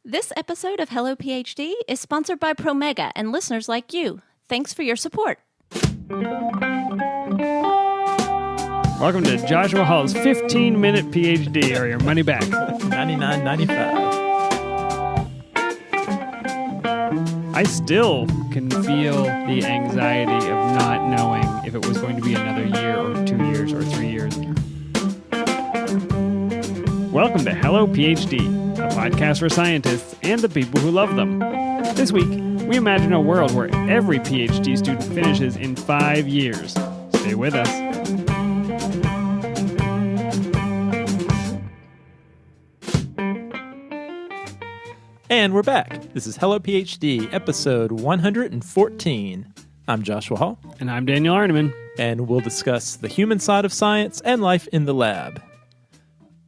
This episode of Hello PhD is sponsored by Promega and listeners like you. Thanks for your support. Welcome to Joshua Hall's 15-minute PhD, or your money back. $99.95. I still can feel the anxiety of not knowing if it was going to be another year or 2 years or 3 years. Welcome to Hello PhD, a podcast for scientists and the people who love them. This week, we imagine a world where every PhD student finishes in 5 years. Stay with us. And we're back. This is Hello PhD, episode 114. I'm Joshua Hall. And I'm Daniel Arneman. And we'll discuss the human side of science and life in the lab.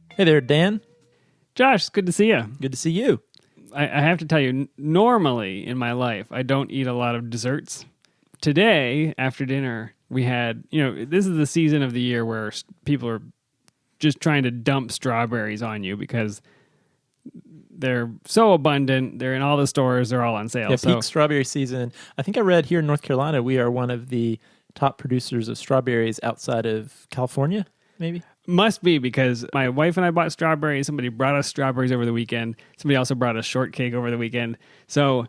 Hey there, Dan. Josh, it's good to see you. Good to see you. I have to tell you, normally in my life, I don't eat a lot of desserts. Today, after dinner, we had, this is the season of the year where people are just trying to dump strawberries on you because they're so abundant. They're in all the stores. They're all on sale. Yeah, peak strawberry season. I think I read here in North Carolina, we are one of the top producers of strawberries outside of California, maybe? Must be, because my wife and I bought strawberries. Somebody brought us strawberries over the weekend. Somebody also brought us shortcake over the weekend. So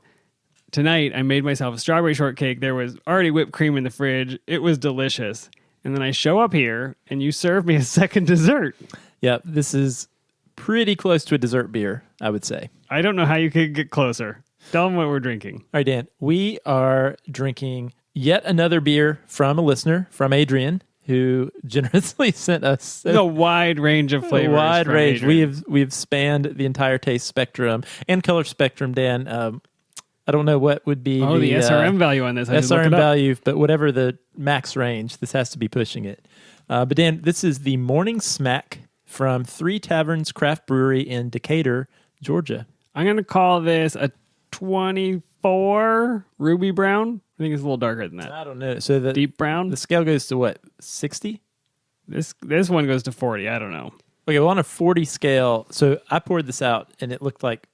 tonight I made myself a strawberry shortcake. There was already whipped cream in the fridge. It was delicious. And then I show up here and you serve me a second dessert. Yeah, this is pretty close to a dessert beer, I would say. I don't know how you could get closer. Tell them what we're drinking. All right, Dan. We are drinking yet another beer from a listener, from Adrian, who generously sent us a wide range of flavors. A wide range. Adrian. We've spanned the entire taste spectrum and color spectrum, Dan. I don't know what would be the SRM value on this. SRM value, but whatever the max range, this has to be pushing it. But Dan, this is the Morning Smack from Three Taverns Craft Brewery in Decatur, Georgia. I'm going to call this a 24 Ruby Brown. I think it's a little darker than that. I don't know. So the deep brown? The scale goes to what, 60? This one goes to 40. I don't know. Okay, well, on a 40 scale, so I poured this out, and it looked like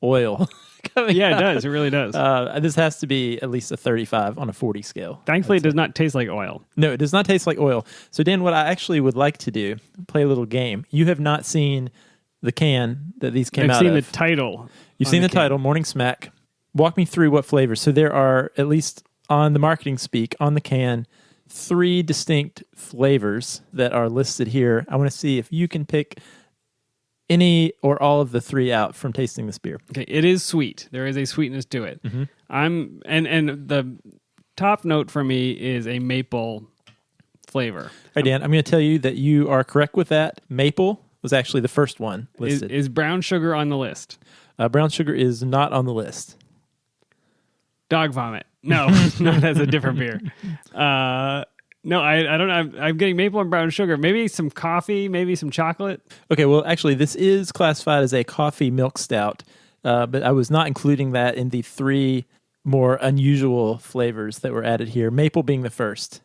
oil. Yeah, it does. It really does. This has to be at least a 35 on a 40 scale. Thankfully, it does not taste like oil. No, it does not taste like oil. So, Dan, what I actually would like to do, play a little game. You have not seen the can that these came out of. I've seen the title. You've seen the title, Morning Smack. Walk me through what flavors. So there are, at least on the marketing speak, on the can, 3 distinct flavors that are listed here. I want to see if you can pick any or all of the 3 out from tasting this beer. Okay, it is sweet. There is a sweetness to it. Mm-hmm. And the top note for me is a maple flavor. All right, Dan, I'm going to tell you that you are correct with that. Maple was actually the first one listed. Is brown sugar on the list? Brown sugar is not on the list. Dog vomit. No, no, that's a different beer. No, I don't know. I'm getting maple and brown sugar. Maybe some coffee, maybe some chocolate. Okay, well, actually, this is classified as a coffee milk stout, but I was not including that in the 3 more unusual flavors that were added here, maple being the first.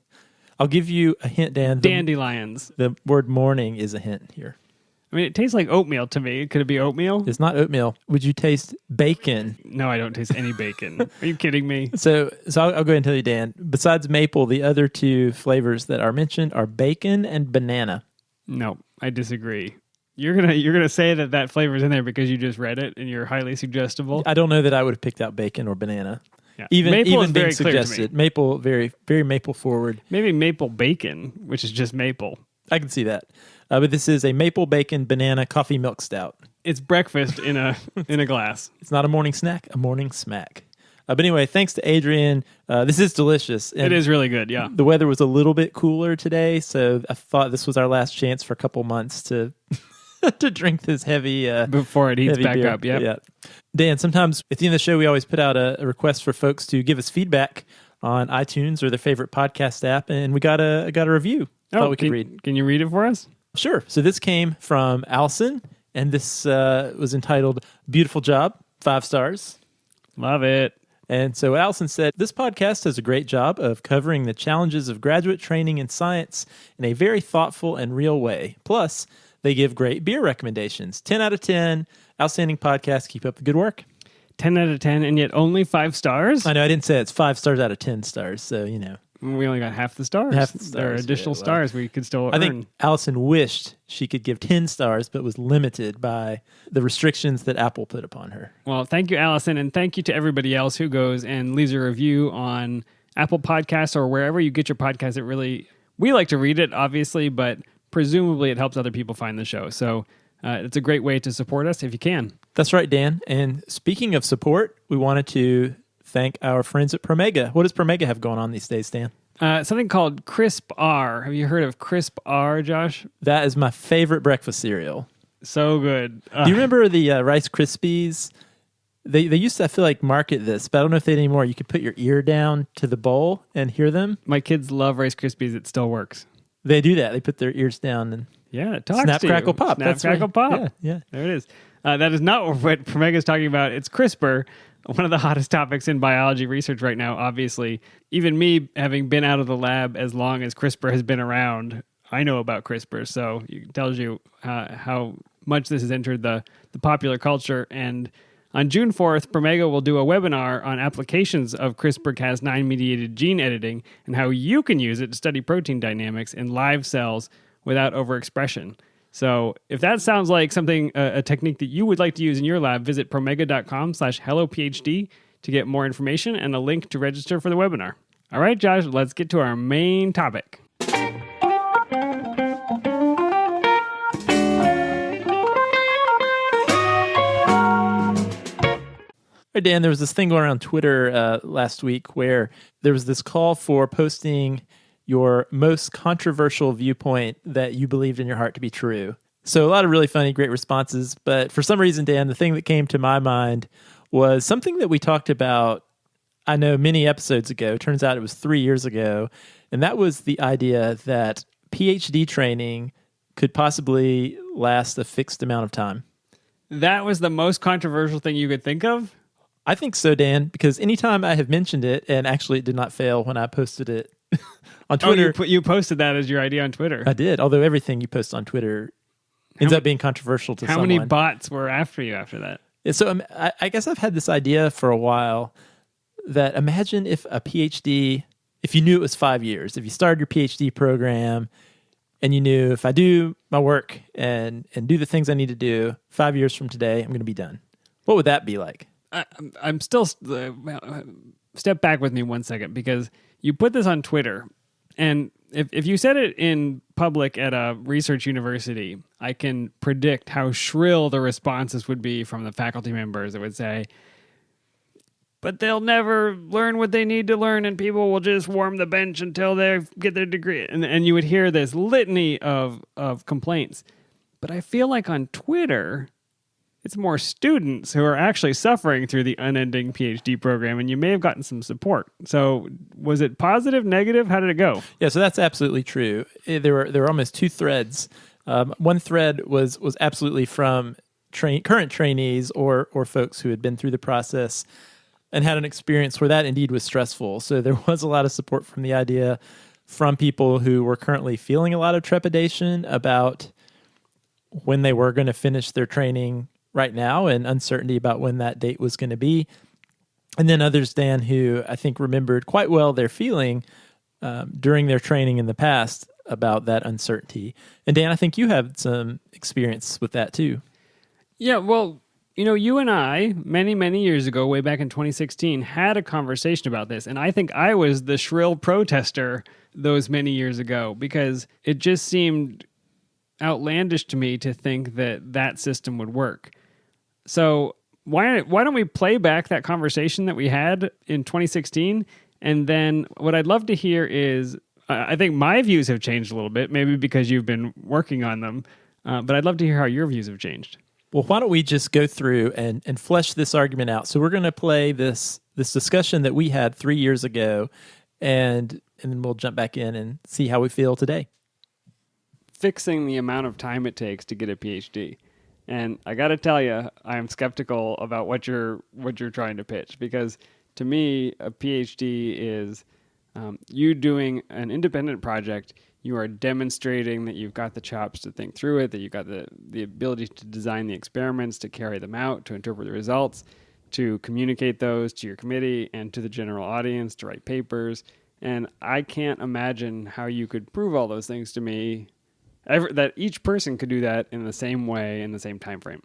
I'll give you a hint, Dan. Dandelions. The word morning is a hint here. I mean, it tastes like oatmeal to me. Could it be oatmeal? It's not oatmeal. Would you taste bacon? No, I don't taste any bacon. Are you kidding me? So I'll go ahead and tell you, Dan. Besides maple, the other 2 flavors that are mentioned are bacon and banana. No, I disagree. You're gonna say that flavor's in there because you just read it and you're highly suggestible. I don't know that I would have picked out bacon or banana. Yeah. Even maple is being very suggested. Clear to me. Maple, very, very maple forward. Maybe maple bacon, which is just maple. I can see that. But this is a maple bacon banana coffee milk stout. It's breakfast in a glass. It's not a morning snack, a morning smack. But anyway, thanks to Adrian. This is delicious. And it is really good, yeah. The weather was a little bit cooler today, so I thought this was our last chance for a couple months to to drink this heavy before it heats back beer. up. Yep. Yeah. Dan, sometimes at the end of the show, we always put out a request for folks to give us feedback on iTunes or their favorite podcast app, and we got a review. Thought we could read. Can you read it for us? Sure. So this came from Allison, and this was entitled "Beautiful Job," 5 stars. Love it. And so Allison said, this podcast does a great job of covering the challenges of graduate training in science in a very thoughtful and real way. Plus, they give great beer recommendations. 10 out of 10. Outstanding podcast. Keep up the good work. 10 out of 10, and yet only 5 stars? I know I didn't say it's 5 stars out of 10 stars, so you know. We only got half the stars. Half the There are stars, additional yeah, well, stars we could still earn. I think Allison wished she could give 10 stars, but was limited by the restrictions that Apple put upon her. Well, thank you, Allison, and thank you to everybody else who goes and leaves a review on Apple Podcasts or wherever you get your podcast. It really, we like to read it, obviously, but presumably it helps other people find the show. So it's a great way to support us if you can. That's right, Dan. And speaking of support, we wanted to thank our friends at Promega. What does Promega have going on these days, Dan? Something called Crisp R. Have you heard of Crisp R, Josh? That is my favorite breakfast cereal. So good. Do you remember the Rice Krispies? They used to, I feel like, market this, but I don't know if they do anymore. You could put your ear down to the bowl and hear them. My kids love Rice Krispies. It still works. They do that. They put their ears down and Yeah, it talks snap, to you. crackle, pop. Snap, That's crackle, right. pop. Yeah. There it is. That is not what Promega is talking about. It's CRISPR, one of the hottest topics in biology research right now, obviously. Even me, having been out of the lab as long as CRISPR has been around, I know about CRISPR. So it tells you how much this has entered the popular culture. And on June 4th, Promega will do a webinar on applications of CRISPR-Cas9-mediated gene editing and how you can use it to study protein dynamics in live cells without overexpression. So if that sounds like something, a technique that you would like to use in your lab, visit promega.com/hellophd to get more information and a link to register for the webinar. All right, Josh, let's get to our main topic. Hey, Dan, there was this thing going around Twitter last week where there was this call for posting your most controversial viewpoint that you believed in your heart to be true. So a lot of really funny, great responses. But for some reason, Dan, the thing that came to my mind was something that we talked about, I know, many episodes ago. Turns out it was 3 years ago. And that was the idea that PhD training could possibly last a fixed amount of time. That was the most controversial thing you could think of? I think so, Dan, because anytime I have mentioned it, and actually it did not fail when I posted it on Twitter. Oh, you posted that as your idea on Twitter. I did, although everything you post on Twitter ends up being controversial to someone. How many bots were after you after that? Yeah, so I guess I've had this idea for a while that imagine if a PhD, if you knew it was 5 years, if you started your PhD program and you knew if I do my work and do the things I need to do, 5 years from today, I'm going to be done. What would that be like? I'm still step back with me 1 second, because you put this on Twitter, and if you said it in public at a research university, I can predict how shrill the responses would be from the faculty members that would say, but they'll never learn what they need to learn, and people will just warm the bench until they get their degree. And you would hear this litany of complaints. But I feel like on Twitter, it's more students who are actually suffering through the unending PhD program, and you may have gotten some support. So was it positive, negative? How did it go? Yeah, so that's absolutely true. There were almost 2 threads. One thread was absolutely from current trainees or folks who had been through the process and had an experience where that indeed was stressful. So there was a lot of support from the idea from people who were currently feeling a lot of trepidation about when they were going to finish their training right now and uncertainty about when that date was going to be. And then others, Dan, who I think remembered quite well their feeling during their training in the past about that uncertainty. And Dan, I think you have some experience with that too. Yeah, well, you and I, many, many years ago, way back in 2016, had a conversation about this. And I think I was the shrill protester those many years ago, because it just seemed outlandish to me to think that system would work. So why don't we play back that conversation that we had in 2016? And then what I'd love to hear is, I think my views have changed a little bit, maybe because you've been working on them. But I'd love to hear how your views have changed. Well, why don't we just go through and flesh this argument out? So we're going to play this discussion that we had 3 years ago, and then we'll jump back in and see how we feel today. Fixing the amount of time it takes to get a PhD. And I got to tell you, I'm skeptical about what you're trying to pitch, because to me, a PhD is you doing an independent project you are demonstrating that you've got the chops to think through it, that you've got the ability to design the experiments, to carry them out, to interpret the results, to communicate those to your committee and to the general audience, to write papers. And I can't imagine how you could prove all those things to me, that each person could do that in the same way, in the same time frame.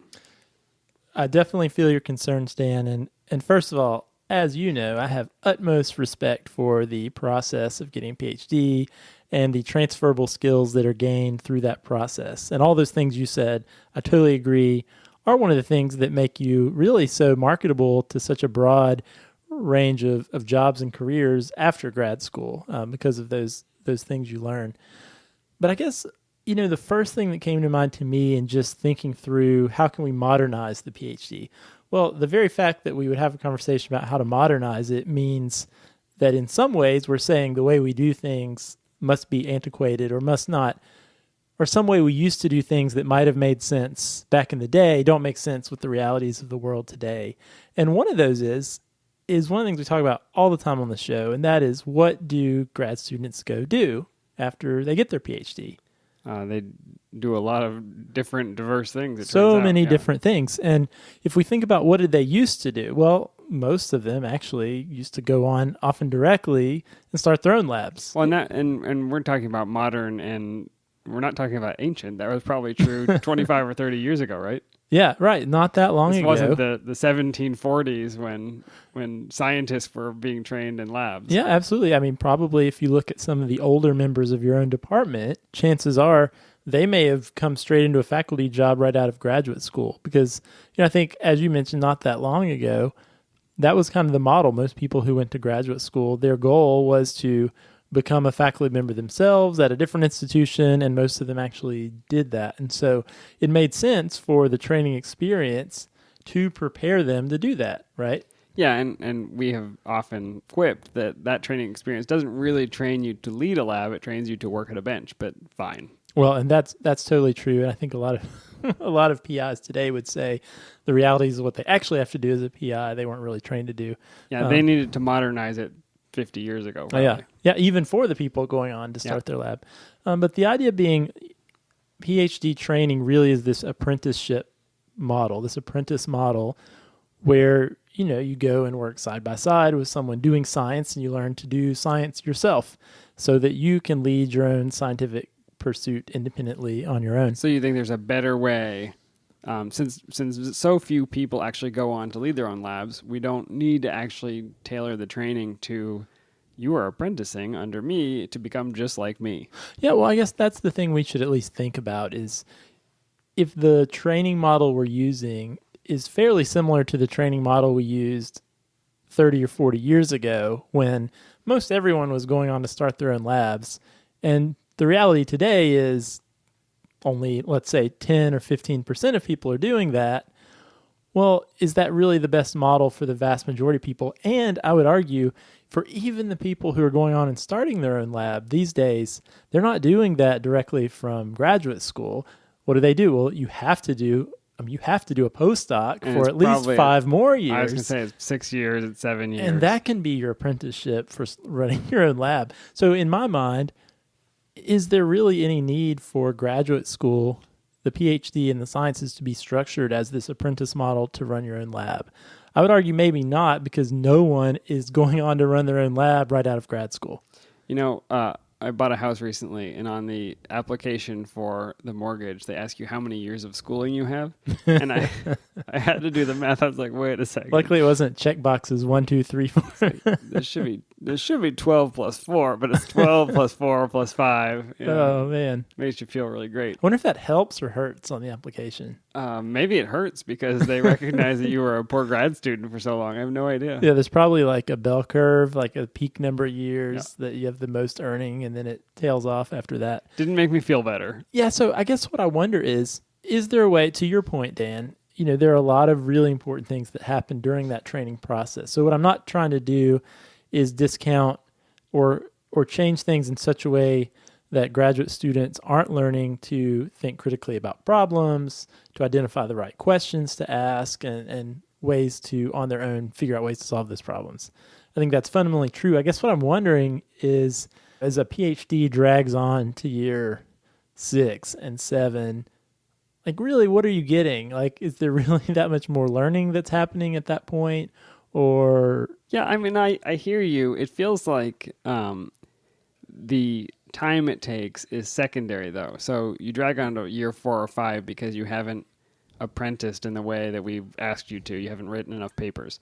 I definitely feel your concerns, Dan. And first of all, as you know, I have utmost respect for the process of getting a PhD and the transferable skills that are gained through that process. And all those things you said, I totally agree, are one of the things that make you really so marketable to such a broad range of jobs and careers after grad school because of those things you learn. But I guess, the first thing that came to mind to me in just thinking through how can we modernize the PhD? Well, the very fact that we would have a conversation about how to modernize it means that in some ways we're saying the way we do things must be antiquated or must not, or some way we used to do things that might have made sense back in the day don't make sense with the realities of the world today. And one of those is one of the things we talk about all the time on the show, and that is, what do grad students go do after they get their PhD? They do a lot of different, diverse things. So many different things. And if we think about what did they used to do, well, most of them actually used to go on often directly and start their own labs. Well, and we're talking about modern, and we're not talking about ancient. That was probably true 25 or 30 years ago, right? Yeah, right. Not that long ago. This wasn't the 1740s when scientists were being trained in labs. Yeah, absolutely. I mean, probably if you look at some of the older members of your own department, chances are they may have come straight into a faculty job right out of graduate school. Because, I think, as you mentioned not that long ago, that was kind of the model. Most people who went to graduate school, their goal was to become a faculty member themselves at a different institution, and most of them actually did that. And so it made sense for the training experience to prepare them to do that, right? Yeah, and we have often quipped that training experience doesn't really train you to lead a lab, it trains you to work at a bench, but fine. Well, and that's totally true. And I think a lot of PIs today would say the realities of what they actually have to do as a PI, they weren't really trained to do. Yeah, they needed to modernize it 50 years ago. Probably. Yeah, even for the people going on to start their lab. But the idea being PhD training really is this apprenticeship model, this apprentice model where, you go and work side by side with someone doing science, and you learn to do science yourself so that you can lead your own scientific pursuit independently on your own. So you think there's a better way, since so few people actually go on to lead their own labs, we don't need to actually tailor the training to, you are apprenticing under me to become just like me. Yeah, well, I guess that's the thing we should at least think about is if the training model we're using is fairly similar to the training model we used 30 or 40 years ago when most everyone was going on to start their own labs. And the reality today is only, let's say, 10 or 15% of people are doing that. Well, is that really the best model for the vast majority of people? And I would argue for even the people who are going on and starting their own lab these days, they're not doing that directly from graduate school. What do? Well, you have to do a postdoc And for at least 5 more years. I was going to say it's 6 years, it's 7 years. And that can be your apprenticeship for running your own lab. So in my mind, is there really any need for graduate school, the PhD in the sciences, to be structured as this apprentice model to run your own lab? I would argue maybe not, because no one is going on to run their own lab right out of grad school. I bought a house recently, and on the application for the mortgage, they ask you how many years of schooling you have. And I had to do the math. I was like, wait a second. Luckily, it wasn't check boxes 1, 2, 3, 4. There should be 12 plus 4, but it's 12 plus 4 plus 5. Oh, man. Makes you feel really great. I wonder if that helps or hurts on the application. Maybe it hurts because they recognize that you were a poor grad student for so long. I have no idea. Yeah, there's probably like a bell curve, like a peak number of years that you have the most earning, and then it tails off after that. Didn't make me feel better. Yeah, so I guess what I wonder is there a way, to your point, Dan, there are a lot of really important things that happen during that training process. So what I'm not trying to do is discount or change things in such a way that graduate students aren't learning to think critically about problems, to identify the right questions to ask, and ways to, on their own, figure out ways to solve those problems. I think that's fundamentally true. I guess what I'm wondering is, As a PhD drags on to year 6 and 7, like really, what are you getting? Like, is there really that much more learning that's happening at that point? Or Yeah, I mean, I hear you. It feels like the time it takes is secondary, though. So you drag on to year 4 or 5 because you haven't apprenticed in the way that we've asked you to. You haven't written enough papers.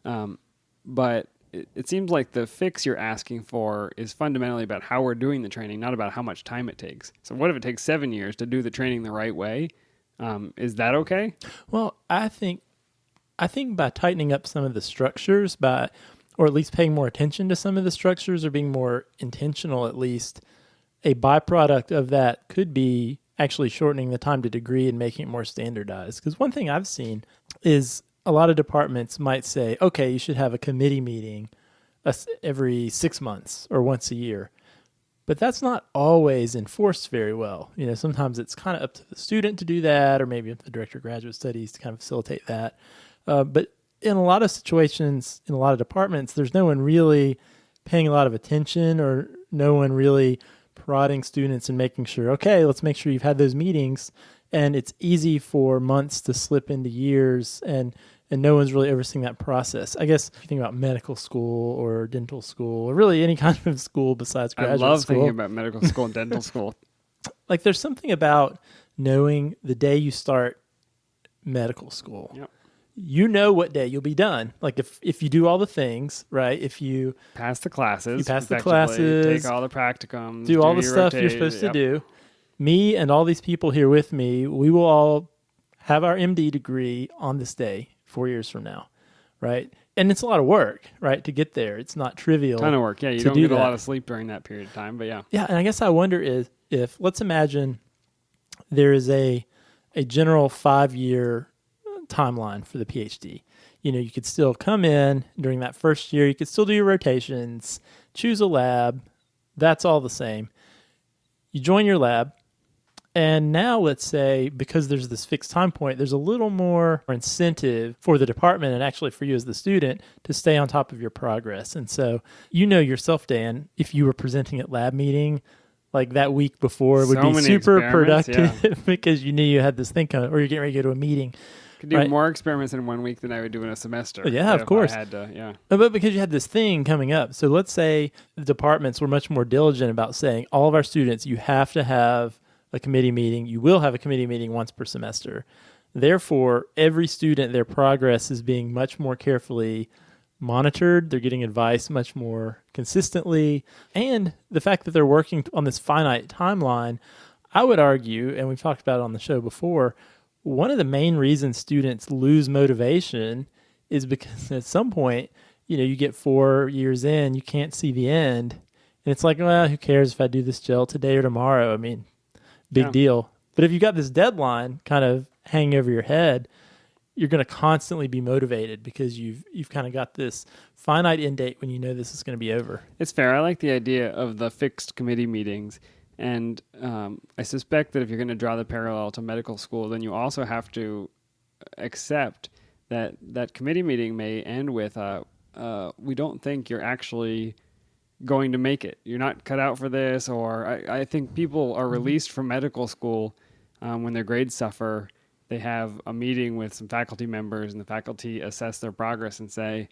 But it seems like the fix you're asking for is fundamentally about how we're doing the training, not about how much time it takes. So what if it takes 7 years to do the training the right way? Is that okay? well, I think by tightening up some of the structures, or at least paying more attention to some of the structures, or being more intentional, at least, a byproduct of that could be actually shortening the time to degree and making it more standardized. Because one thing I've seen is a lot of departments might say, okay, you should have a committee meeting every 6 months or once a year. But that's not always enforced very well. Sometimes it's kind of up to the student to do that, or maybe up to the director of graduate studies to kind of facilitate that. But in a lot of situations, in a lot of departments, there's no one really paying a lot of attention, or no one really prodding students and making sure, okay, let's make sure you've had those meetings. And it's easy for months to slip into years, and no one's really overseeing that process. I guess if you think about medical school or dental school, or really any kind of school besides graduate school. I love thinking about medical school and dental school. Like, there's something about knowing the day you start medical school. Yep. You know what day you'll be done. Like, if you do all the things, right? If you pass the classes, you pass the classes, take all the practicums, do all the stuff you're supposed to do. Me and all these people here with me, we will all have our MD degree on this day 4 years from now, right? And it's a lot of work, right, to get there. It's not trivial. Ton of work. Yeah, you don't get a lot of sleep during that period of time, but yeah. Yeah, and I guess I wonder if let's imagine there is a general 5-year timeline for the PhD. You could still come in during that first year. You could still do your rotations, choose a lab. That's all the same. You join your lab. And now let's say, because there's this fixed time point, there's a little more incentive for the department, and actually for you as the student, to stay on top of your progress. And so yourself, Dan, if you were presenting at lab meeting, like that week before, would be super productive because you knew you had this thing coming, or you're getting ready to go to a meeting. Could do more experiments in 1 week than I would do in a semester. Yeah, of course. I had to, yeah. But because you had this thing coming up. So let's say the departments were much more diligent about saying, all of our students, you have to have a committee meeting. You will have a committee meeting once per semester. Therefore, every student, their progress is being much more carefully monitored. They're getting advice much more consistently. And the fact that they're working on this finite timeline, I would argue, and we've talked about it on the show before, one of the main reasons students lose motivation is because at some point, you get 4 years in, you can't see the end. And it's like, well, who cares if I do this gel today or tomorrow? I mean, big deal. But if you got this deadline kind of hanging over your head, you're going to constantly be motivated because you've kind of got this finite end date when you know this is going to be over. It's fair. I like the idea of the fixed committee meetings. And I suspect that if you're going to draw the parallel to medical school, then you also have to accept that that committee meeting may end with, we don't think you're actually going to make it. You're not cut out for this. Or I think people are released from medical school when their grades suffer. They have a meeting with some faculty members, and the faculty assess their progress and say,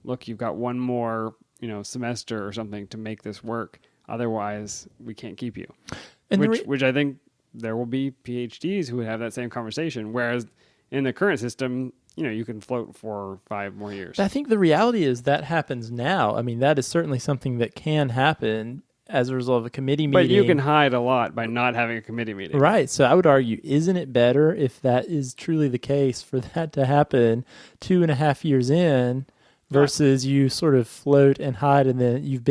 look, you've got one more semester or something to make this work. Otherwise, we can't keep you. And which I think there will be PhDs who would have that same conversation. Whereas in the current system, you can float for 5 more years. I think the reality is that happens now. I mean, that is certainly something that can happen as a result of a committee meeting. But you can hide a lot by not having a committee meeting. Right. So I would argue, isn't it better if that is truly the case for that to happen 2.5 years in versus you sort of float and hide, and then you've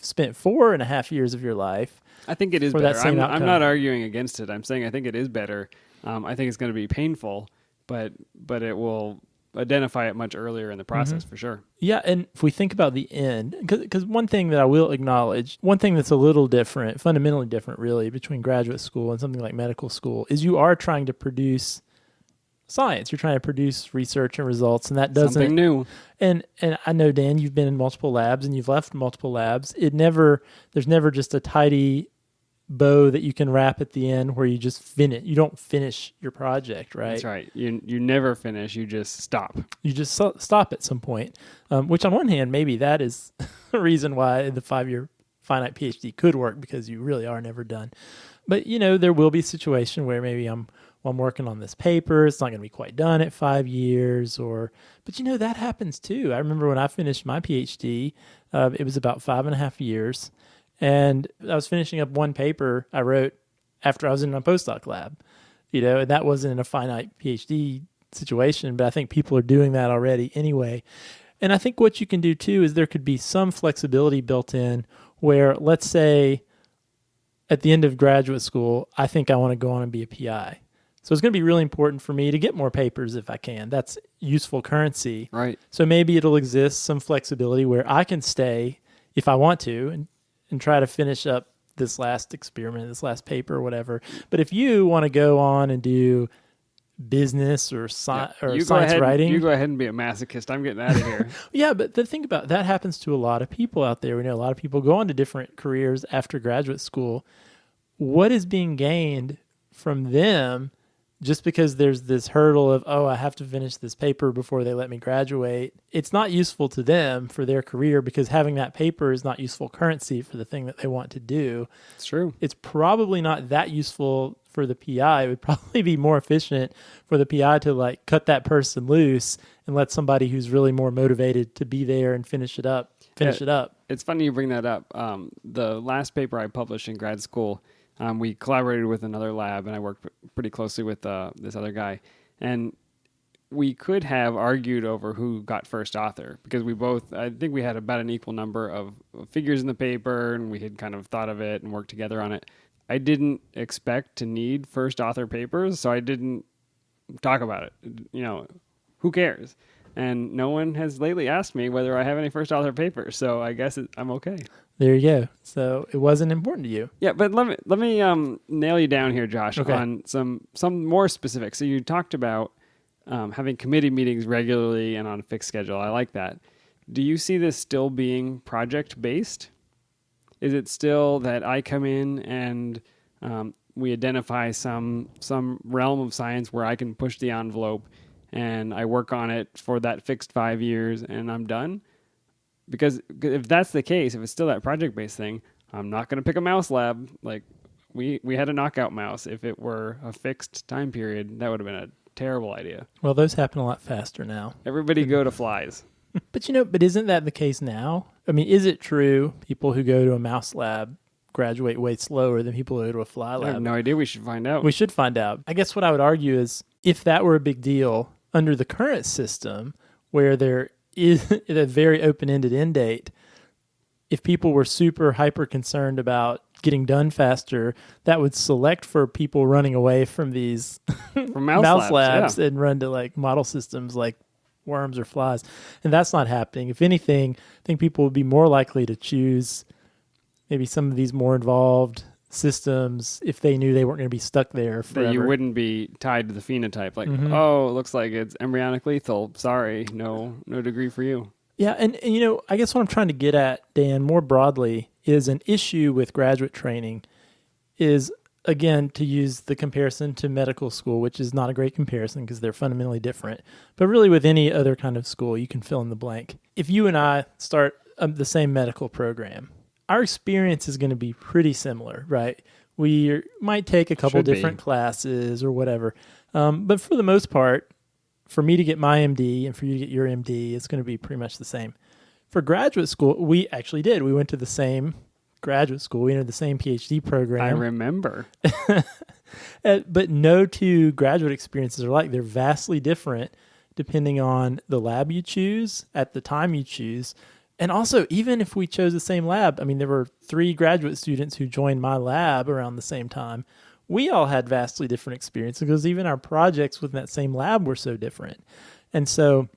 spent 4.5 years of your life. I think it is better. I'm not arguing against it. I'm saying I think it is better. I think it's going to be painful, but it will identify it much earlier in the process for sure. Yeah, and if we think about the end, because one thing that I will acknowledge, one thing that's a little different, fundamentally different really, between graduate school and something like medical school is you are trying to produce science. You're trying to produce research and results, and that doesn't. Something new. And I know, Dan, you've been in multiple labs and you've left multiple labs. There's never just a tidy bow that you can wrap at the end where you just finish. You don't finish your project, right? That's right. You never finish. You just stop. You just stop at some point, which on one hand, maybe that is a reason why the 5-year finite PhD could work, because you really are never done. But, there will be a situation where maybe I'm working on this paper, it's not going to be quite done at 5 years, but that happens too. I remember when I finished my PhD, it was about 5.5 years. And I was finishing up one paper I wrote after I was in my postdoc lab, and that wasn't in a finite PhD situation, but I think people are doing that already anyway. And I think what you can do too is there could be some flexibility built in where, let's say, at the end of graduate school, I think I want to go on and be a PI. So it's going to be really important for me to get more papers if I can. That's useful currency. Right. So maybe it'll exist some flexibility where I can stay if I want to and try to finish up this last experiment, this last paper or whatever. But if you want to go on and do business or science writing. You go ahead and be a masochist. I'm getting out of here. Yeah, but the thing about that happens to a lot of people out there. We know a lot of people go on to different careers after graduate school. What is being gained from them just because there's this hurdle of, I have to finish this paper before they let me graduate? It's not useful to them for their career, because having that paper is not useful currency for the thing that they want to do. It's true. It's probably not that useful for the PI. It would probably be more efficient for the PI to cut that person loose and let somebody who's really more motivated to be there and finish it up. It's funny you bring that up. The last paper I published in grad school, we collaborated with another lab, and I worked pretty closely with this other guy. And we could have argued over who got first author, because I think we had about an equal number of figures in the paper, and we had kind of thought of it and worked together on it. I didn't expect to need first author papers, so I didn't talk about it. Who cares? And no one has lately asked me whether I have any first author papers, so I guess I'm okay. There you go. So it wasn't important to you. Yeah, but let me nail you down here, Josh, on some more specifics. So you talked about having committee meetings regularly and on a fixed schedule. I like that. Do you see this still being project-based? Is it still that I come in and we identify some realm of science where I can push the envelope and I work on it for that fixed 5 years and I'm done? Because if that's the case, if it's still that project-based thing, I'm not going to pick a mouse lab. We had a knockout mouse. If it were a fixed time period, that would have been a terrible idea. Well, those happen a lot faster now. Everybody go to flies. But isn't that the case now? I mean, is it true people who go to a mouse lab graduate way slower than people who go to a fly lab? I have no idea. We should find out. We should find out. I guess what I would argue is, if that were a big deal under the current system, where there is a very open-ended end date, if people were super hyper concerned about getting done faster, that would select for people running away from these from mouse labs and run to model systems like worms or flies. And that's not happening. If anything, I think people would be more likely to choose maybe some of these more involved systems if they knew they weren't going to be stuck there forever. That you wouldn't be tied to the phenotype. It looks like it's embryonic lethal. Sorry, no degree for you. Yeah, and I guess what I'm trying to get at, Dan, more broadly, is an issue with graduate training is, again, to use the comparison to medical school, which is not a great comparison because they're fundamentally different. But really with any other kind of school, you can fill in the blank. If you and I start the same medical program, our experience is going to be pretty similar, right? We might take a couple different classes or whatever. But for the most part, for me to get my MD and for you to get your MD, it's going to be pretty much the same. For graduate school, we actually did. We went to the same graduate school. We entered the same PhD program. I remember. But no two graduate experiences are alike. They're vastly different depending on the lab you choose at the time you choose. And also, even if we chose the same lab, there were 3 graduate students who joined my lab around the same time. We all had vastly different experiences because even our projects within that same lab were so different. And so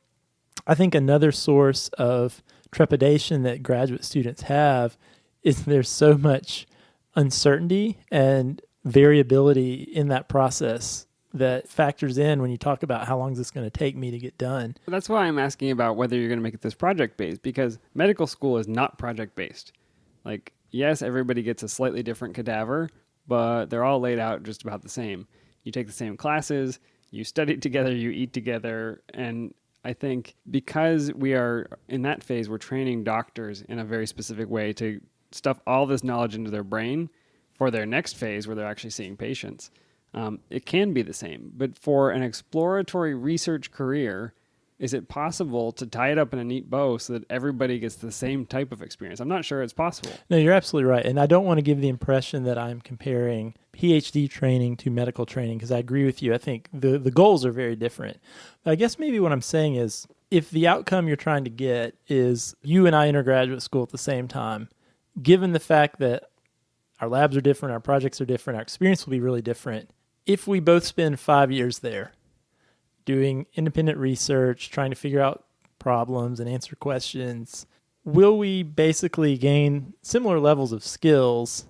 I think another source of trepidation that graduate students have is there's so much uncertainty and variability in that process that factors in when you talk about how long is this going to take me to get done. That's why I'm asking about whether you're going to make this project-based, because medical school is not project-based. Like, yes, everybody gets a slightly different cadaver, but they're all laid out just about the same. You take the same classes, you study together, you eat together, and I think because we are in that phase, we're training doctors in a very specific way to stuff all this knowledge into their brain for their next phase where they're actually seeing patients. It can be the same, but for an exploratory research career, is it possible to tie it up in a neat bow so that everybody gets the same type of experience? I'm not sure it's possible. No, you're absolutely right. And I don't want to give the impression that I'm comparing PhD training to medical training, because I agree with you. I think the goals are very different. But I guess maybe what I'm saying is, if the outcome you're trying to get is you and I enter graduate school at the same time, given the fact that our labs are different, our projects are different, our experience will be really different. If we both spend 5 years there doing independent research, trying to figure out problems and answer questions, will we basically gain similar levels of skills,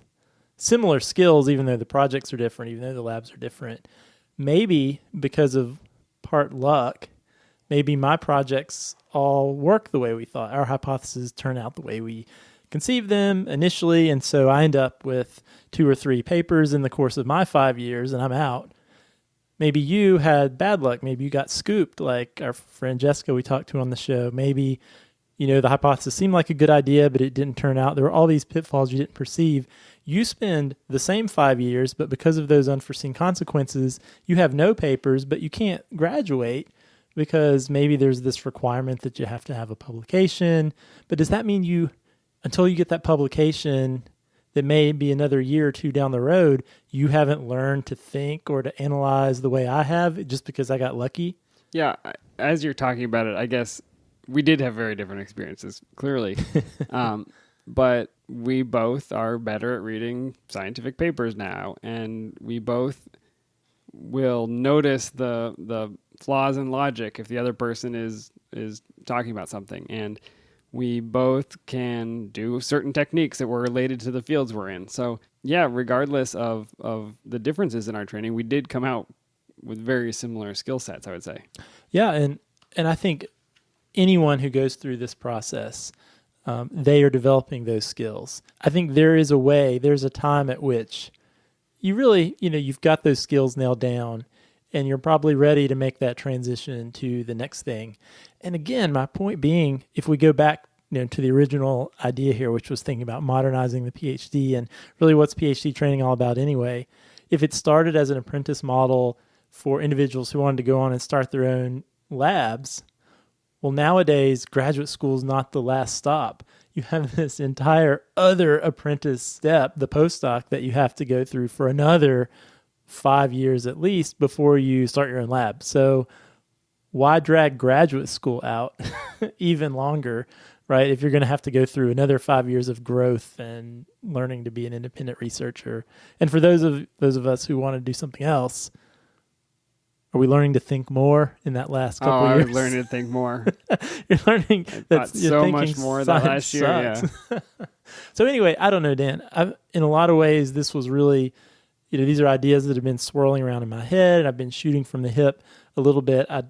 similar skills, even though the projects are different, even though the labs are different? Maybe because of part luck, maybe my projects all work the way we thought. Our hypotheses turn out the way we conceived them initially, and so I end up with 2 or 3 papers in the course of my 5 years, and I'm out. Maybe you had bad luck. Maybe you got scooped, like our friend Jessica we talked to on the show. Maybe, the hypothesis seemed like a good idea, but it didn't turn out. There were all these pitfalls you didn't perceive. You spend the same 5 years, but because of those unforeseen consequences, you have no papers, but you can't graduate because maybe there's this requirement that you have to have a publication. But does that mean until you get that publication that may be another year or 2 down the road, you haven't learned to think or to analyze the way I have just because I got lucky? Yeah, as you're talking about it, I guess we did have very different experiences, clearly. But we both are better at reading scientific papers now, and we both will notice the flaws in logic if the other person is talking about something. And we both can do certain techniques that were related to the fields we're in. So yeah, regardless of the differences in our training, we did come out with very similar skill sets, I would say. Yeah, and I think anyone who goes through this process, they are developing those skills. I think there's a time at which you really, you've got those skills nailed down, and you're probably ready to make that transition to the next thing. And again, my point being, if we go back to the original idea here, which was thinking about modernizing the PhD, and really what's PhD training all about anyway, if it started as an apprentice model for individuals who wanted to go on and start their own labs, well, nowadays, graduate school is not the last stop. You have this entire other apprentice step, the postdoc, that you have to go through for another 5 years at least before you start your own lab. So why drag graduate school out even longer, right? If you're going to have to go through another 5 years of growth and learning to be an independent researcher. And for those of us who want to do something else, are we learning to think more in that last couple of years? I was learning to think more. You're learning that so much more that last year. Yeah. So anyway, I don't know, Dan. In a lot of ways, this was really, these are ideas that have been swirling around in my head, and I've been shooting from the hip a little bit. I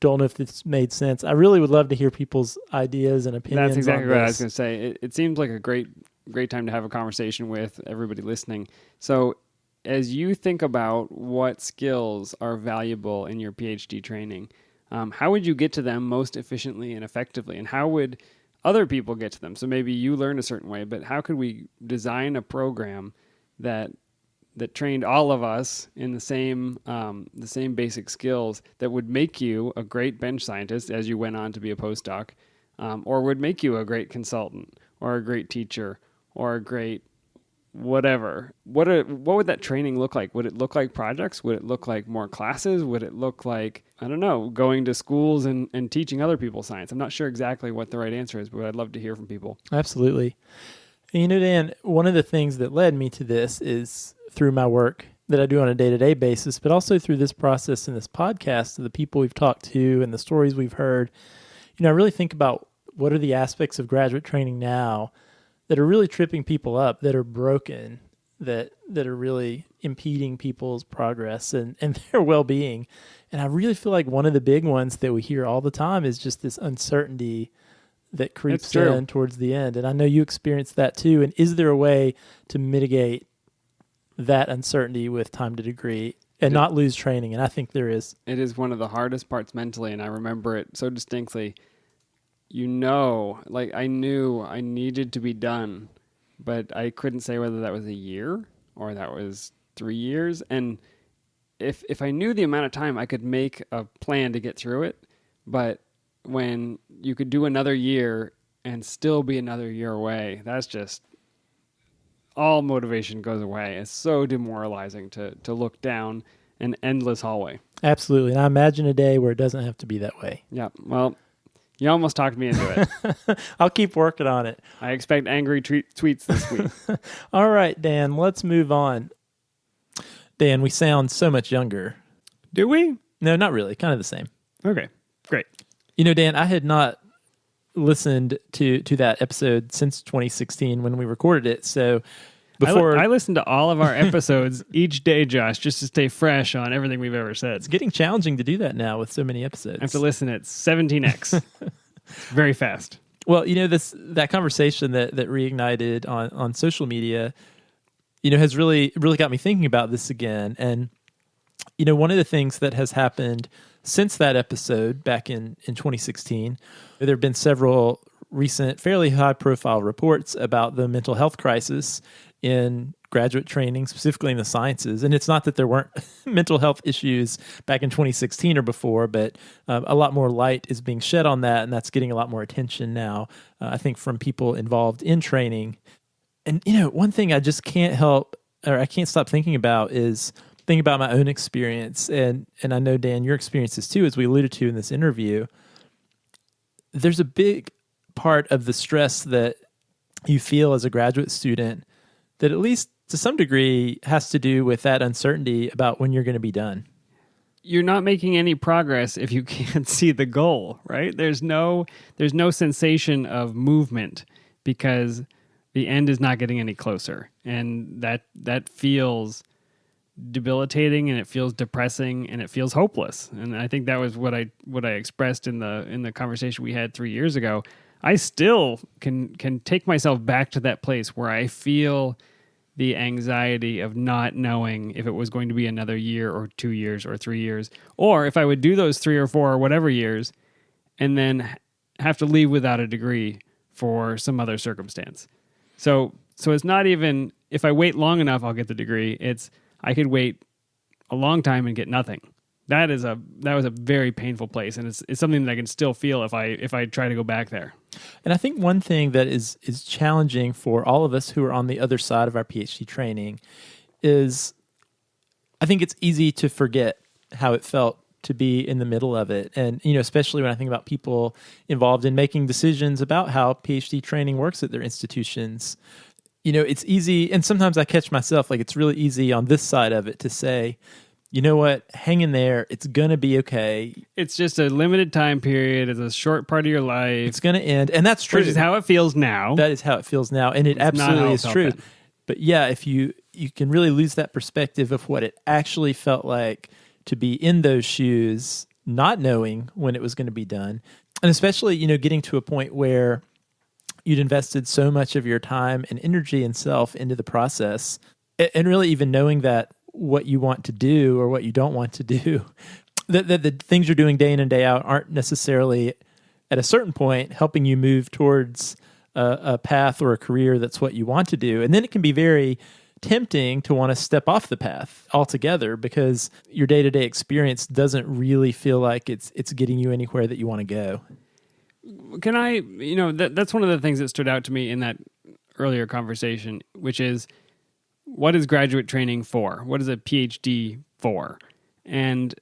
don't know if this made sense. I really would love to hear people's ideas and opinions. That's exactly on what this. I was going to say. It seems like a great time to have a conversation with everybody listening. So as you think about what skills are valuable in your PhD training, how would you get to them most efficiently and effectively? And how would other people get to them? So maybe you learned a certain way, but how could we design a program that trained all of us in the same basic skills that would make you a great bench scientist as you went on to be a postdoc, or would make you a great consultant or a great teacher or a great whatever? What would that training look like? Would it look like projects? Would it look like more classes? Would it look like, I don't know, going to schools and teaching other people science? I'm not sure exactly what the right answer is, but I'd love to hear from people. Absolutely. And Dan, one of the things that led me to this is through my work that I do on a day-to-day basis, but also through this process and this podcast, the people we've talked to and the stories we've heard. I really think about what are the aspects of graduate training now that are really tripping people up, that are broken, that are really impeding people's progress and their well-being. And I really feel like one of the big ones that we hear all the time is just this uncertainty that creeps in towards the end. And I know you experienced that too. And is there a way to mitigate that uncertainty with time to degree and not lose training? And I think there is. It is one of the hardest parts mentally, and I remember it so distinctly. Like I knew I needed to be done, but I couldn't say whether that was a year or that was 3 years. And if I knew the amount of time, I could make a plan to get through it. But when you could do another year and still be another year away, that's just all motivation goes away. It's so demoralizing to look down an endless hallway. Absolutely. And I imagine a day where it doesn't have to be that way. Yeah. Well, you almost talked me into it. I'll keep working on it. I expect angry tweets this week. All right, Dan, let's move on. Dan, we sound so much younger. Do we? No, not really. Kind of the same. Okay, great. You know, Dan, I had not listened to that episode since 2016 when we recorded it. So before I listened to all of our episodes each day, Josh, just to stay fresh on everything we've ever said. It's getting challenging to do that now with so many episodes. I have to listen at 17x. Very fast. Well, you know, that conversation that reignited on social media, you know, has really got me thinking about this again. And, you know, one of the things that has happened since that episode back in 2016, there have been several recent, fairly high-profile reports about the mental health crisis in graduate training, specifically in the sciences. And it's not that there weren't mental health issues back in 2016 or before, but a lot more light is being shed on that, and that's getting a lot more attention now, I think, from people involved in training. And, you know, one thing I just can't help, or I can't stop thinking about is thinking about my own experience. And I know, Dan, your experiences too, as we alluded to in this interview. There's a big part of the stress that you feel as a graduate student that at least to some degree has to do with that uncertainty about when you're going to be done. You're not making any progress if you can't see the goal, right? There's no sensation of movement because the end is not getting any closer. And that feels debilitating, and it feels depressing, and it feels hopeless. And I think that was what I expressed in the conversation we had 3 years ago. I still can take myself back to that place where I feel the anxiety of not knowing if it was going to be another year or 2 years or 3 years, or if I would do those 3 or 4 or whatever years and then have to leave without a degree for some other circumstance. So it's not even if I wait long enough, I'll get the degree. It's I could wait a long time and get nothing. That was a very painful place, and it's something that I can still feel if I try to go back there. And I think one thing that is challenging for all of us who are on the other side of our PhD training is I think it's easy to forget how it felt to be in the middle of it. And, you know, especially when I think about people involved in making decisions about how PhD training works at their institutions. You know, it's easy, and sometimes I catch myself, like it's really easy on this side of it to say, you know what, hang in there, it's going to be okay. It's just a limited time period. It's a short part of your life. It's going to end, and that's true. Which is how it feels now. That is how it feels now, and it absolutely is true. Then. But yeah, if you can really lose that perspective of what it actually felt like to be in those shoes, not knowing when it was going to be done, and especially, you know, getting to a point where you'd invested so much of your time and energy and self into the process, and really even knowing that what you want to do or what you don't want to do, that the things you're doing day in and day out aren't necessarily at a certain point helping you move towards a path or a career that's what you want to do. And then it can be very tempting to want to step off the path altogether because your day-to-day experience doesn't really feel like it's getting you anywhere that you want to go. Can I, you know, that's one of the things that stood out to me in that earlier conversation, which is, what is graduate training for? What is a PhD for? And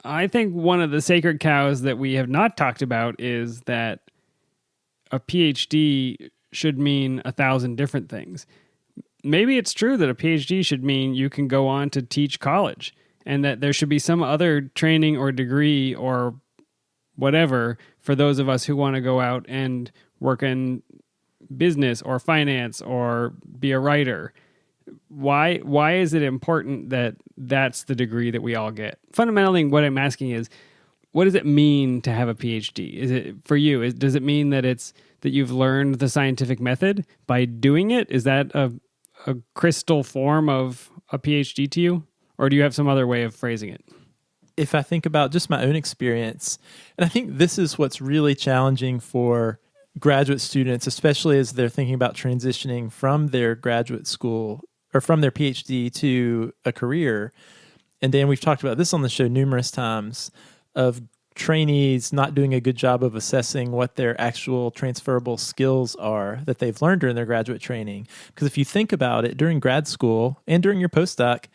I think one of the sacred cows that we have not talked about is that a PhD should mean 1,000 different things. Maybe it's true that a PhD should mean you can go on to teach college, and that there should be some other training or degree or whatever for those of us who want to go out and work in business or finance or be a writer. Why is it important that that's the degree that we all get? Fundamentally, what I'm asking is, what does it mean to have a PhD? Is it for you? Does it mean that you've learned the scientific method by doing it? Is that a crystal form of a PhD to you, or do you have some other way of phrasing it? If I think about just my own experience, and I think this is what's really challenging for graduate students, especially as they're thinking about transitioning from their graduate school or from their PhD to a career. And Dan, we've talked about this on the show numerous times, of trainees not doing a good job of assessing what their actual transferable skills are that they've learned during their graduate training. Because if you think about it, during grad school and during your postdoc,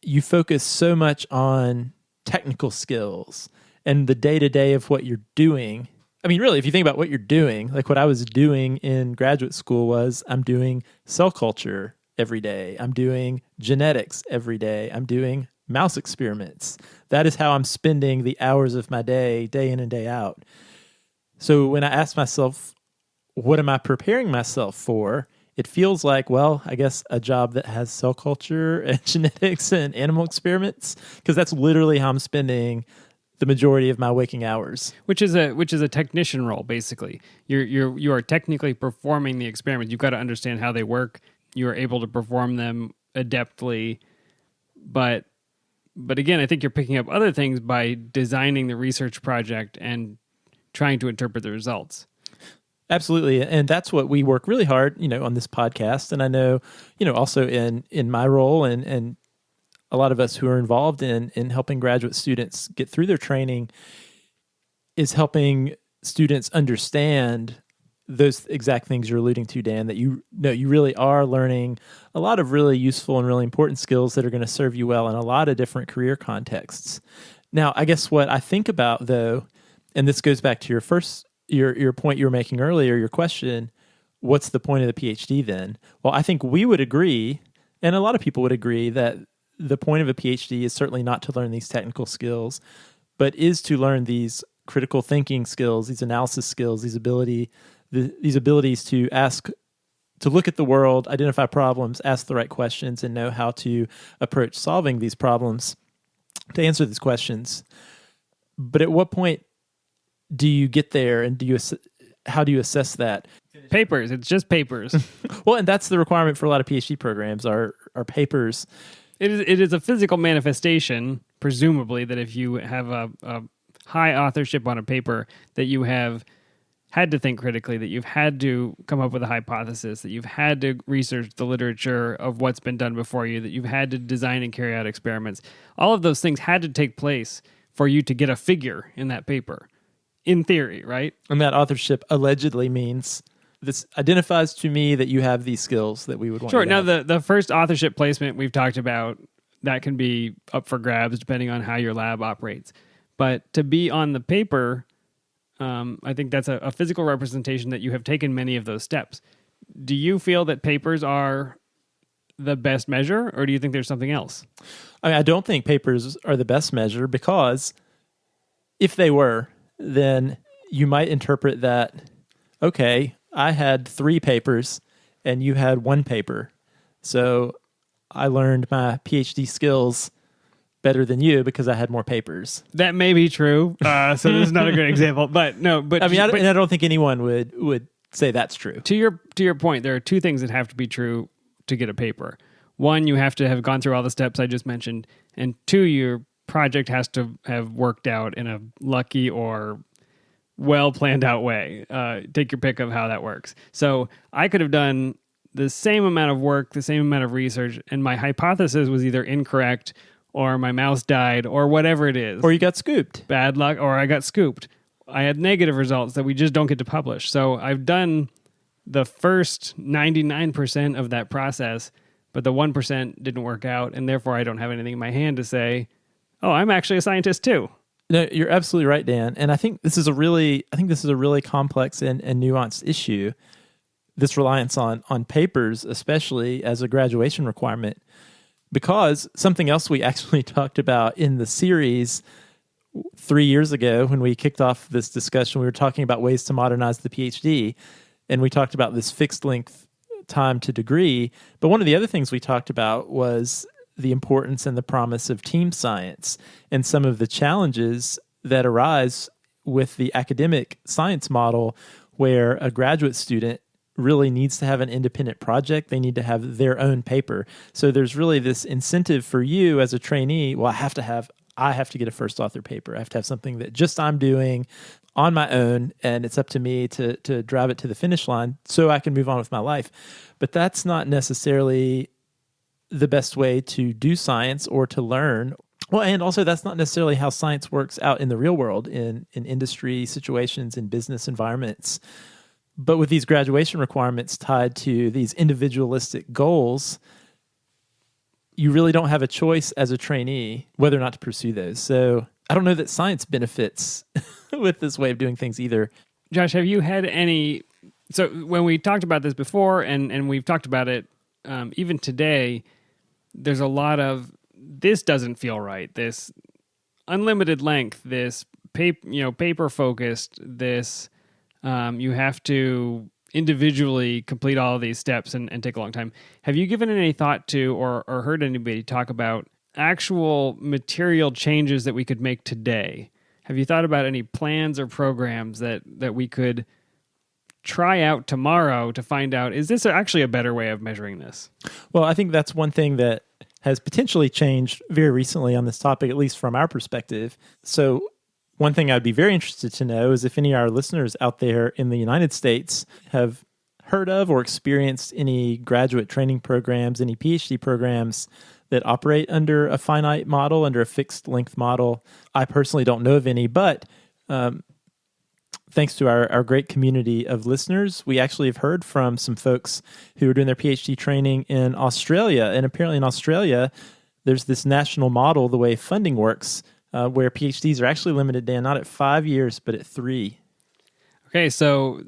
you focus so much on technical skills and the day-to-day of what you're doing. I mean, really, if you think about what you're doing, like what I was doing in graduate school was I'm doing cell culture every day. I'm doing genetics every day. I'm doing mouse experiments. That is how I'm spending the hours of my day in and day out. So when I ask myself, what am I preparing myself for? It feels like, well, I guess a job that has cell culture and genetics and animal experiments, because that's literally how I'm spending the majority of my waking hours. Which is a technician role, basically. You are technically performing the experiments. You've got to understand how they work. You are able to perform them adeptly, but again, I think you're picking up other things by designing the research project and trying to interpret the results. Absolutely. And that's what we work really hard, on this podcast. And I know, also in my role and a lot of us who are involved in helping graduate students get through their training is helping students understand those exact things you're alluding to, Dan, that you really are learning a lot of really useful and really important skills that are going to serve you well in a lot of different career contexts. Now, I guess what I think about, though, and this goes back to your point you were making earlier, your question, what's the point of the PhD then? Well, I think we would agree, and a lot of people would agree, that the point of a PhD is certainly not to learn these technical skills, but is to learn these critical thinking skills, these analysis skills, these abilities to look at the world, identify problems, ask the right questions, and know how to approach solving these problems to answer these questions. But at what point do you get there, and how do you assess that? Papers. It's just papers. Well, and that's the requirement for a lot of PhD programs are papers. It is a physical manifestation, presumably, that if you have a high authorship on a paper, that you have had to think critically, that you've had to come up with a hypothesis, that you've had to research the literature of what's been done before you, that you've had to design and carry out experiments. All of those things had to take place for you to get a figure in that paper, in theory, right? And that authorship allegedly means this identifies to me that you have these skills that we would want. Sure. You to Now, have. the first authorship placement we've talked about, that can be up for grabs depending on how your lab operates. But to be on the paper, I think that's a physical representation that you have taken many of those steps. Do you feel that papers are the best measure, or do you think there's something else? I don't think papers are the best measure, because if they were, then you might interpret that, okay, I had 3 papers and you had 1 paper. So I learned my PhD skills better than you because I had more papers. That may be true. So this is not a good example, but no. But I mean, I don't think anyone would say that's true. To your point, there are 2 things that have to be true to get a paper. 1, you have to have gone through all the steps I just mentioned, and 2, your project has to have worked out in a lucky or well planned out way. Take your pick of how that works. So I could have done the same amount of work, the same amount of research, and my hypothesis was either incorrect, or my mouse died, or whatever it is. Or you got scooped. Bad luck, or I got scooped. I had negative results that we just don't get to publish. So I've done the first 99% of that process, but the 1% didn't work out, and therefore I don't have anything in my hand to say, oh, I'm actually a scientist too. No, you're absolutely right, Dan. And I think this is a really complex and nuanced issue. This reliance on papers, especially as a graduation requirement, because something else we actually talked about in the series 3 years ago when we kicked off this discussion, we were talking about ways to modernize the PhD, and we talked about this fixed length time to degree. But one of the other things we talked about was the importance and the promise of team science and some of the challenges that arise with the academic science model, where a graduate student really needs to have an independent project. They need to have their own paper. So there's really this incentive for you as a trainee. Well, I have to get a first author paper. I have to have something that just I'm doing on my own, and it's up to me to drive it to the finish line so I can move on with my life. But that's not necessarily the best way to do science or to learn. Well, and also that's not necessarily how science works out in the real world, in industry situations, in business environments. But with these graduation requirements tied to these individualistic goals, you really don't have a choice as a trainee whether or not to pursue those. So I don't know that science benefits with this way of doing things either. Josh, have you had any... So when we talked about this before, and we've talked about it even today, there's a lot of, this doesn't feel right, this unlimited length, this paper focused, this you have to individually complete all of these steps and take a long time. Have you given any thought to or heard anybody talk about actual material changes that we could make today? Have you thought about any plans or programs that we could try out tomorrow to find out, is this actually a better way of measuring this? Well, I think that's one thing that has potentially changed very recently on this topic, at least from our perspective. So one thing I'd be very interested to know is if any of our listeners out there in the United States have heard of or experienced any graduate training programs, any PhD programs that operate under a finite model, under a fixed length model. I personally don't know of any, but thanks to our great community of listeners, we actually have heard from some folks who are doing their PhD training in Australia. And apparently in Australia, there's this national model, the way funding works, where PhDs are actually limited, Dan, not at 5 years, but at 3. Okay, so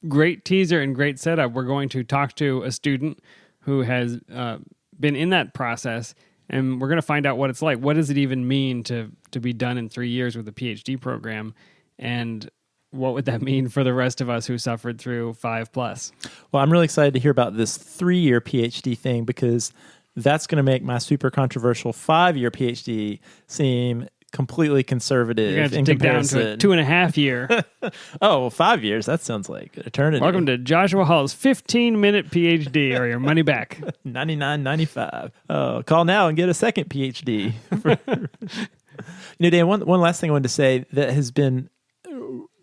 great teaser and great setup. We're going to talk to a student who has been in that process, and we're going to find out what it's like. What does it even mean to be done in 3 years with a PhD program? And what would that mean for the rest of us who suffered through 5+? Well, I'm really excited to hear about this 3-year PhD thing, because that's going to make my super controversial 5-year PhD seem completely conservative. You're going to have in to dig down comparison. to a 2.5 year. Oh, well, 5 years. That sounds like an eternity. Welcome to Joshua Hall's 15-minute PhD, or your money back. $99.95. Oh, call now and get a second PhD. Dan, one last thing I wanted to say that has been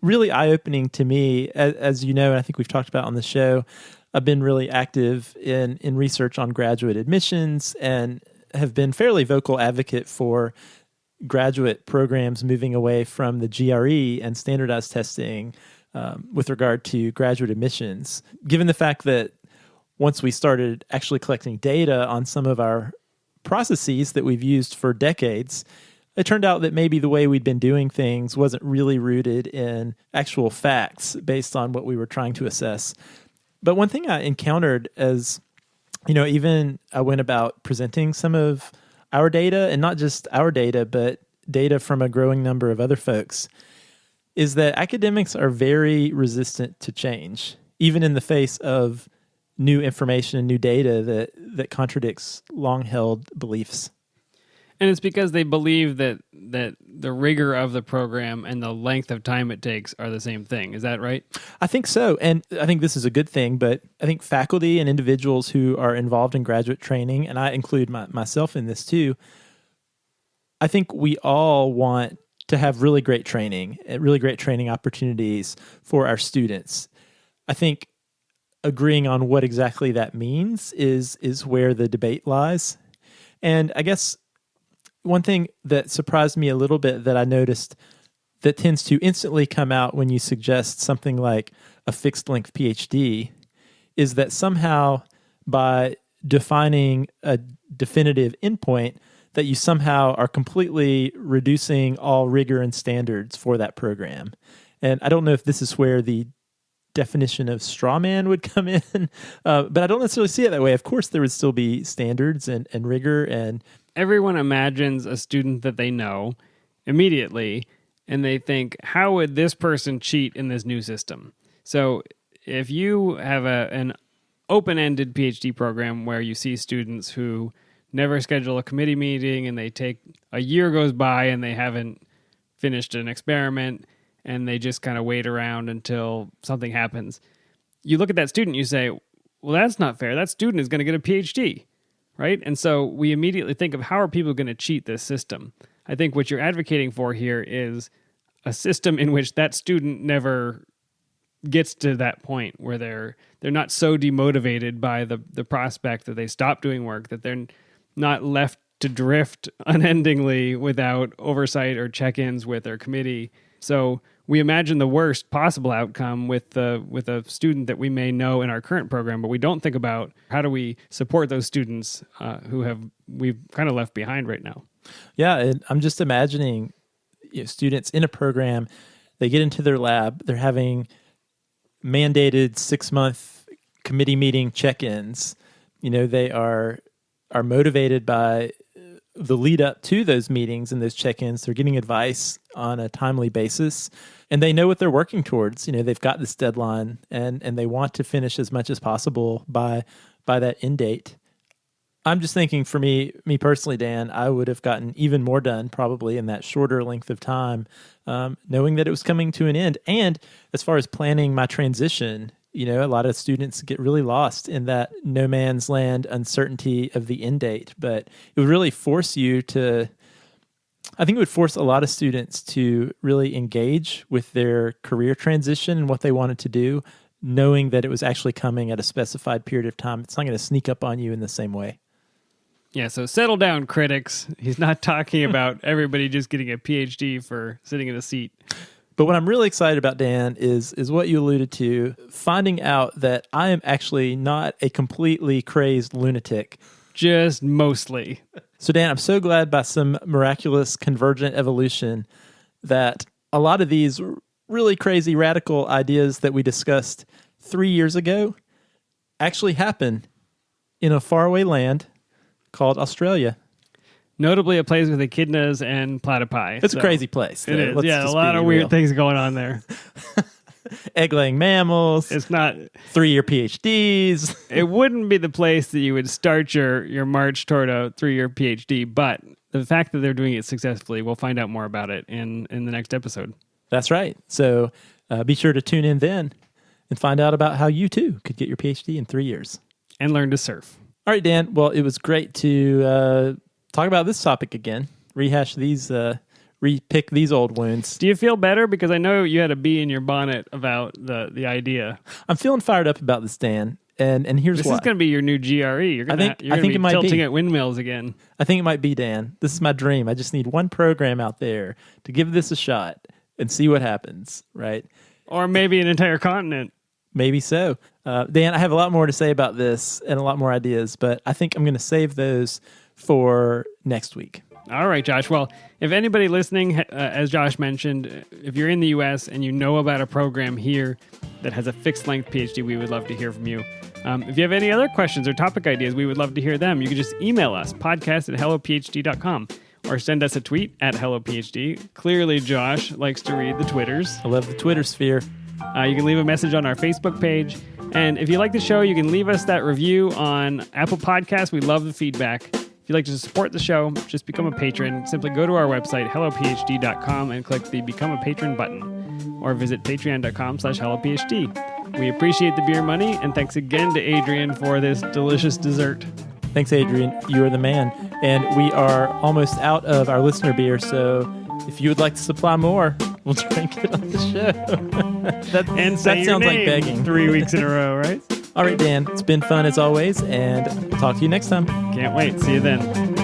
really eye-opening to me, as you know, and I think we've talked about on the show. I've been really active in research on graduate admissions and have been fairly vocal advocate for graduate programs moving away from the GRE and standardized testing with regard to graduate admissions. Given the fact that once we started actually collecting data on some of our processes that we've used for decades, it turned out that maybe the way we'd been doing things wasn't really rooted in actual facts based on what we were trying to assess. But one thing I encountered as, even I went about presenting some of our data, and not just our data, but data from a growing number of other folks, is that academics are very resistant to change, even in the face of new information and new data that contradicts long-held beliefs. And it's because they believe that the rigor of the program and the length of time it takes are the same thing. Is that right? I think so. And I think this is a good thing, but I think faculty and individuals who are involved in graduate training, and I include myself in this too, I think we all want to have really great training opportunities for our students. I think agreeing on what exactly that means is where the debate lies. And I guess one thing that surprised me a little bit that I noticed that tends to instantly come out when you suggest something like a fixed length PhD is that somehow by defining a definitive endpoint, that you somehow are completely reducing all rigor and standards for that program. And I don't know if this is where the definition of straw man would come in, but I don't necessarily see it that way. Of course, there would still be standards and rigor. And everyone imagines a student that they know immediately, and they think, how would this person cheat in this new system? So if you have an open-ended PhD program where you see students who never schedule a committee meeting and a year goes by and they haven't finished an experiment and they just kind of wait around until something happens. You look at that student, you say, well, that's not fair. That student is going to get a PhD, right? And so we immediately think of how are people going to cheat this system? I think what you're advocating for here is a system in which that student never gets to that point where they're not so demotivated by the prospect that they stop doing work, that they're not left to drift unendingly without oversight or check-ins with their committee. So we imagine the worst possible outcome with a student that we may know in our current program, but we don't think about how do we support those students we've kind of left behind right now. Yeah, and I'm just imagining students in a program, they get into their lab, they're having mandated 6-month committee meeting check-ins. They are motivated by the lead up to those meetings and those check-ins. They're getting advice on a timely basis, and they know what they're working towards. They've got this deadline, and they want to finish as much as possible by that end date. I'm just thinking for me personally, Dan, I would have gotten even more done probably in that shorter length of time, knowing that it was coming to an end. And as far as planning my transition, a lot of students get really lost in that no man's land uncertainty of the end date. But it would really force I think it would force a lot of students to really engage with their career transition and what they wanted to do, knowing that it was actually coming at a specified period of time. It's not going to sneak up on you in the same way. Yeah, so settle down, critics. He's not talking about everybody just getting a PhD for sitting in a seat. But what I'm really excited about, Dan, is what you alluded to, finding out that I am actually not a completely crazed lunatic. Just mostly. So, Dan, I'm so glad by some miraculous convergent evolution that a lot of these really crazy radical ideas that we discussed 3 years ago actually happen in a faraway land called Australia. Notably a place with echidnas and platypi. It's a crazy place. It is. Let's Yeah, a just lot be of weird real. things going on there. Egg-laying mammals. It's not 3-year PhDs. It wouldn't be the place that you would start your march toward a 3-year PhD, but the fact that they're doing it successfully, we'll find out more about it in the next episode. That's right. So be sure to tune in then and find out about how you too could get your PhD in 3 years. And learn to surf. All right, Dan. Well, it was great to talk about this topic again. Rehash these, repick these old wounds. Do you feel better? Because I know you had a bee in your bonnet about the idea. I'm feeling fired up about this, Dan. And here's This why. is going to be your new GRE. You're going to think be it might tilting be. at windmills again. I think it might be, Dan. This is my dream. I just need one program out there to give this a shot and see what happens, right? Or maybe an entire continent. Maybe so. Dan, I have a lot more to say about this and a lot more ideas, but I think I'm going to save those for next week. All right, Josh. Well, if anybody listening, as Josh mentioned, if you're in the U.S. and you know about a program here that has a fixed-length PhD, we would love to hear from you. If you have any other questions or topic ideas, we would love to hear them. You can just email us, podcast@hellophd.com, or send us a tweet at hellophd. Clearly, Josh likes to read the Twitters. I love the Twitter sphere. You can leave a message on our Facebook page. And if you like the show, you can leave us that review on Apple Podcasts. We love the feedback. If you'd like to support the show, just become a patron. Simply go to our website, hellophd.com, and click the Become a Patron button, or visit patreon.com/hellophd. We appreciate the beer money, and thanks again to Adrian for this delicious dessert. Thanks, Adrian. You are the man. And we are almost out of our listener beer, so if you would like to supply more, we'll drink it on the show. that Say your sounds like name begging. 3 weeks in a row, right? All right, Dan. It's been fun as always, and we'll talk to you next time. Can't wait. See you then.